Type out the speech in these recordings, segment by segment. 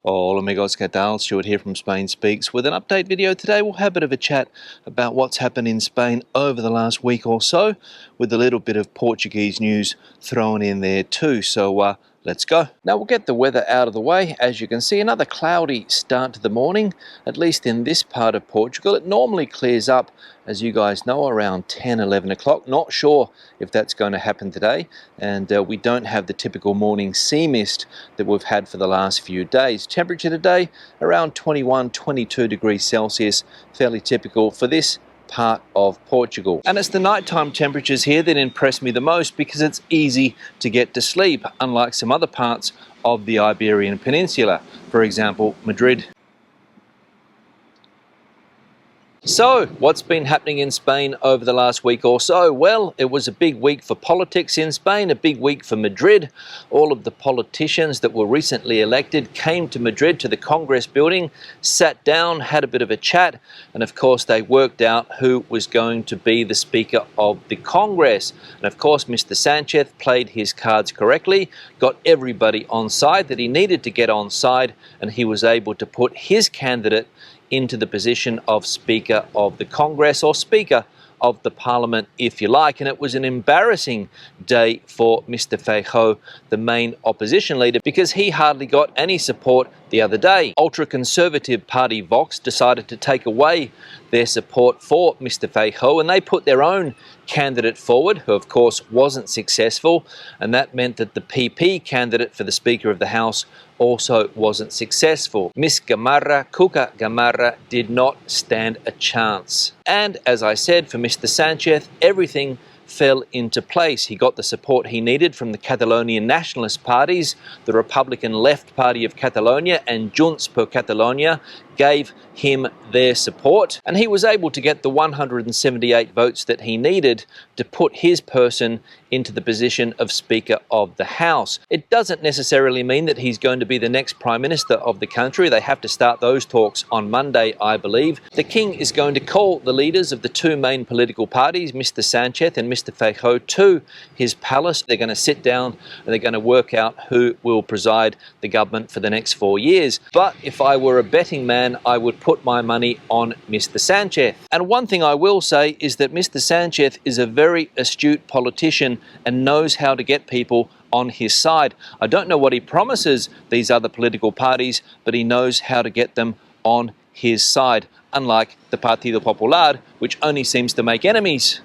Hola amigos, ¿qué tal? Stuart here from Spain Speaks with an update video. Today we'll have a bit of a chat about what's happened in Spain over the last week or so, with a little bit of Portuguese news thrown in there too. So let's go. Now we'll get the weather out of the way. As you can see, another cloudy start to the morning, at least in this part of Portugal. It normally clears up, as you guys know, around 10, 11 o'clock. Not sure if that's going to happen today. And we don't have the typical morning sea mist that we've had for the last few days. Temperature today around 21, 22 degrees Celsius, fairly typical for this part of Portugal. And it's the nighttime temperatures here that impress me the most, because it's easy to get to sleep, unlike some other parts of the Iberian Peninsula, for example, Madrid. So, what's been happening in Spain over the last week or so? Well, it was a big week for politics in Spain, a big week for Madrid. All of the politicians that were recently elected came to Madrid, to the Congress building, sat down, had a bit of a chat, and of course they worked out who was going to be the Speaker of the Congress. And of course Mr. Sanchez played his cards correctly, got everybody on side that he needed to get on side, and he was able to put his candidate into the position of Speaker of the Congress, or Speaker of the Parliament, if you like. And it was an embarrassing day for Mr. Feijóo, the main opposition leader, because he hardly got any support the other day. Ultra-conservative party Vox decided to take away their support for Mr. Feijóo, and they put their own candidate forward, who of course wasn't successful, and that meant that the PP candidate for the Speaker of the House also wasn't successful. Miss Gamarra, Cuca Gamarra, did not stand a chance. And as I said, for Mr. Sanchez, everything fell into place. He got the support he needed from the Catalonian nationalist parties. The Republican Left Party of Catalonia and Junts per Catalunya gave him their support, and he was able to get the 178 votes that he needed to put his person into the position of Speaker of the House. It doesn't necessarily mean that he's going to be the next Prime Minister of the country. They have to start those talks on Monday, I believe. The King is going to call the leaders of the two main political parties, Mr. Sanchez and Mr. Feijóo, to his palace. They're going to sit down and they're going to work out who will preside the government for the next 4 years. But if I were a betting man, I would put my money on Mr. Sanchez. And one thing I will say is that Mr. Sanchez is a very astute politician and knows how to get people on his side. I don't know what he promises these other political parties, but he knows how to get them on his side, unlike the Partido Popular, which only seems to make enemies.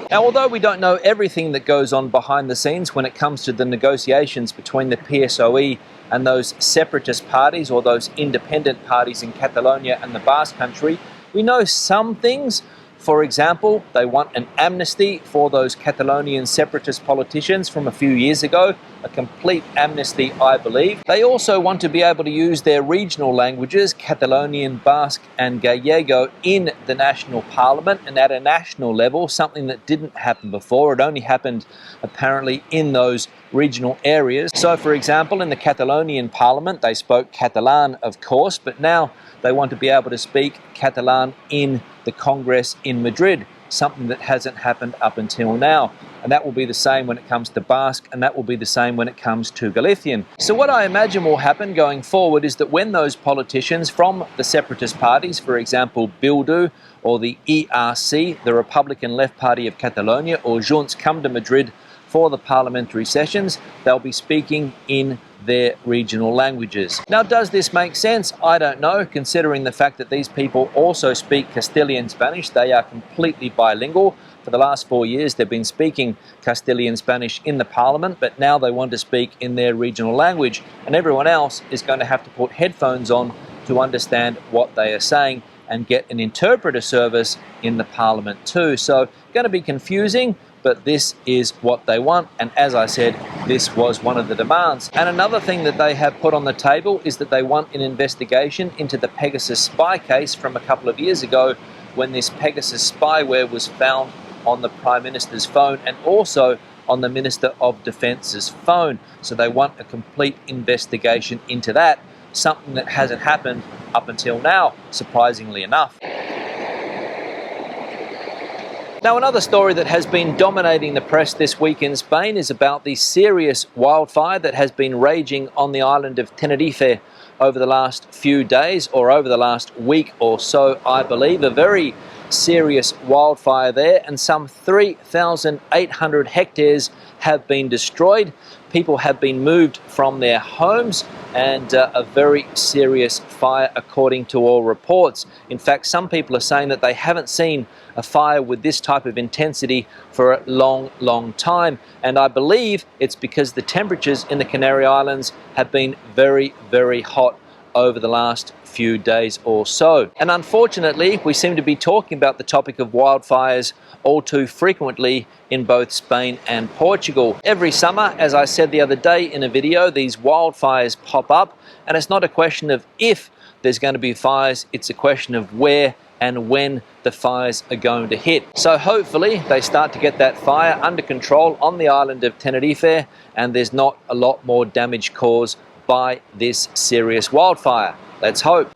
Now, although we don't know everything that goes on behind the scenes when it comes to the negotiations between the PSOE and those separatist parties, or those independent parties in Catalonia and the Basque Country, we know some things. For example, they want an amnesty for those Catalonian separatist politicians from a few years ago, a complete amnesty, I believe. They also want to be able to use their regional languages, Catalonian, Basque and Gallego, in the national parliament and at a national level, something that didn't happen before. It only happened apparently in those regional areas. So, for example, in the Catalonian parliament, they spoke Catalan, of course, but now they want to be able to speak Catalan in the Congress in Madrid, something that hasn't happened up until now. And that will be the same when it comes to Basque, and that will be the same when it comes to Galician. So what I imagine will happen going forward is that when those politicians from the separatist parties, for example Bildu or the ERC, the Republican Left Party of Catalonia, or Junts, come to Madrid for the parliamentary sessions, they'll be speaking in their regional languages. Now, does this make sense? I don't know, considering the fact that these people also speak Castilian Spanish. They are completely bilingual. For the last 4 years, they've been speaking Castilian Spanish in the parliament, but now they want to speak in their regional language, and everyone else is going to have to put headphones on to understand what they are saying and get an interpreter service in the parliament too. So, going to be confusing, but this is what they want, and as I said, this was one of the demands. And another thing that they have put on the table is that they want an investigation into the Pegasus spy case from a couple of years ago, when this Pegasus spyware was found on the Prime Minister's phone and also on the Minister of Defence's phone. So they want a complete investigation into that, something that hasn't happened up until now, surprisingly enough. Now, another story that has been dominating the press this week in Spain is about the serious wildfire that has been raging on the island of Tenerife over the last few days, or over the last week or so, I believe. A very serious wildfire there, and some 3,800 hectares have been destroyed. People have been moved from their homes, and a very serious fire according to all reports. In fact, some people are saying that they haven't seen a fire with this type of intensity for a long time, and I believe it's because the temperatures in the Canary Islands have been very hot over the last few days or so. And unfortunately, we seem to be talking about the topic of wildfires all too frequently in both Spain and Portugal. Every summer, as I said the other day in a video, these wildfires pop up, and it's not a question of if there's going to be fires, it's a question of where and when the fires are going to hit. So hopefully they start to get that fire under control on the island of Tenerife, and there's not a lot more damage caused by this serious wildfire. Let's hope.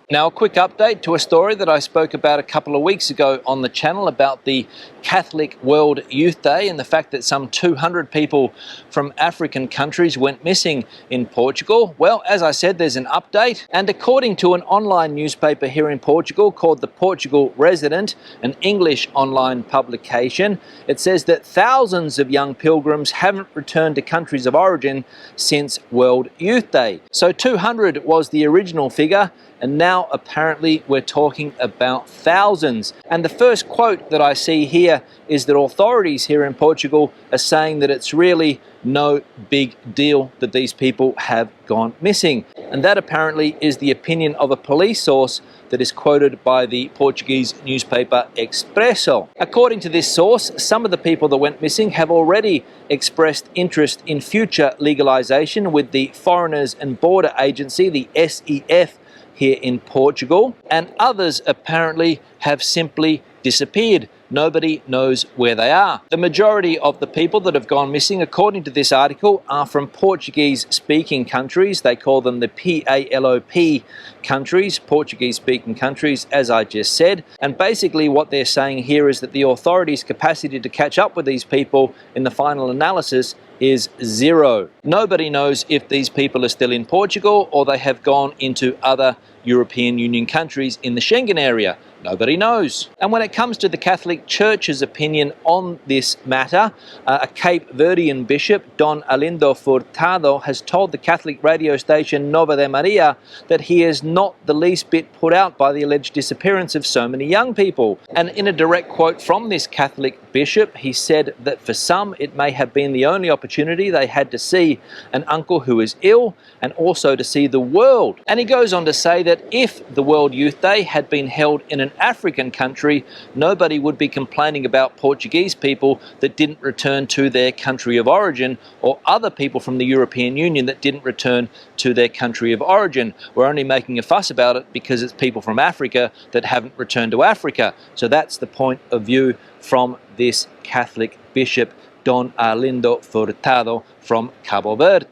Now, a quick update to a story that I spoke about a couple of weeks ago on the channel about the Catholic World Youth Day and the fact that some 200 people from African countries went missing in Portugal. Well, as I said, there's an update, and according to an online newspaper here in Portugal called the Portugal Resident, an English online publication, it says that thousands of young pilgrims haven't returned to countries of origin since World Youth Day. So 200 was the original figure, and now apparently we're talking about thousands. And the first quote that I see here is that authorities here in Portugal are saying that it's really no big deal that these people have gone missing. And that apparently is the opinion of a police source that is quoted by the Portuguese newspaper Expresso. According to this source, some of the people that went missing have already expressed interest in future legalization with the Foreigners and Border Agency, the SEF, here in Portugal, and others apparently have simply disappeared. Nobody knows where they are. The majority of the people that have gone missing, according to this article, are from Portuguese-speaking countries. They call them the PALOP countries, Portuguese-speaking countries, as I just said. And basically what they're saying here is that the authorities' capacity to catch up with these people in the final analysis is zero. Nobody knows if these people are still in Portugal or they have gone into other European Union countries in the Schengen area. Nobody knows. And when it comes to the Catholic Church's opinion on this matter, a Cape Verdean bishop, Don Arlindo Furtado, has told the Catholic radio station Nova de Maria that he is not the least bit put out by the alleged disappearance of so many young people. And in a direct quote from this Catholic bishop, he said that for some it may have been the only opportunity they had to see an uncle who is ill and also to see the world. And he goes on to say that if the World Youth Day had been held in an African country, nobody would be complaining about Portuguese people that didn't return to their country of origin, or other people from the European Union that didn't return to their country of origin. We're only making a fuss about it because it's people from Africa that haven't returned to Africa. So that's the point of view from this Catholic bishop, Don Arlindo Furtado from Cabo Verde.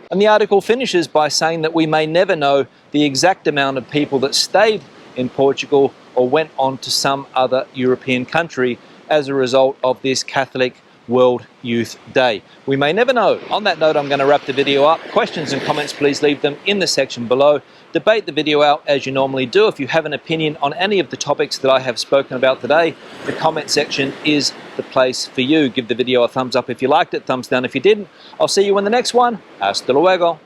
And the article finishes by saying that we may never know the exact amount of people that stayed in Portugal or went on to some other European country as a result of this Catholic World Youth Day. We may never know. On that note, I'm going to wrap the video up. Questions and comments, please leave them in the section below. Debate the video out as you normally do. If you have an opinion on any of the topics that I have spoken about today, the comment section is the place for you. Give the video a thumbs up if you liked it, thumbs down if you didn't. I'll see you in the next one. Hasta luego.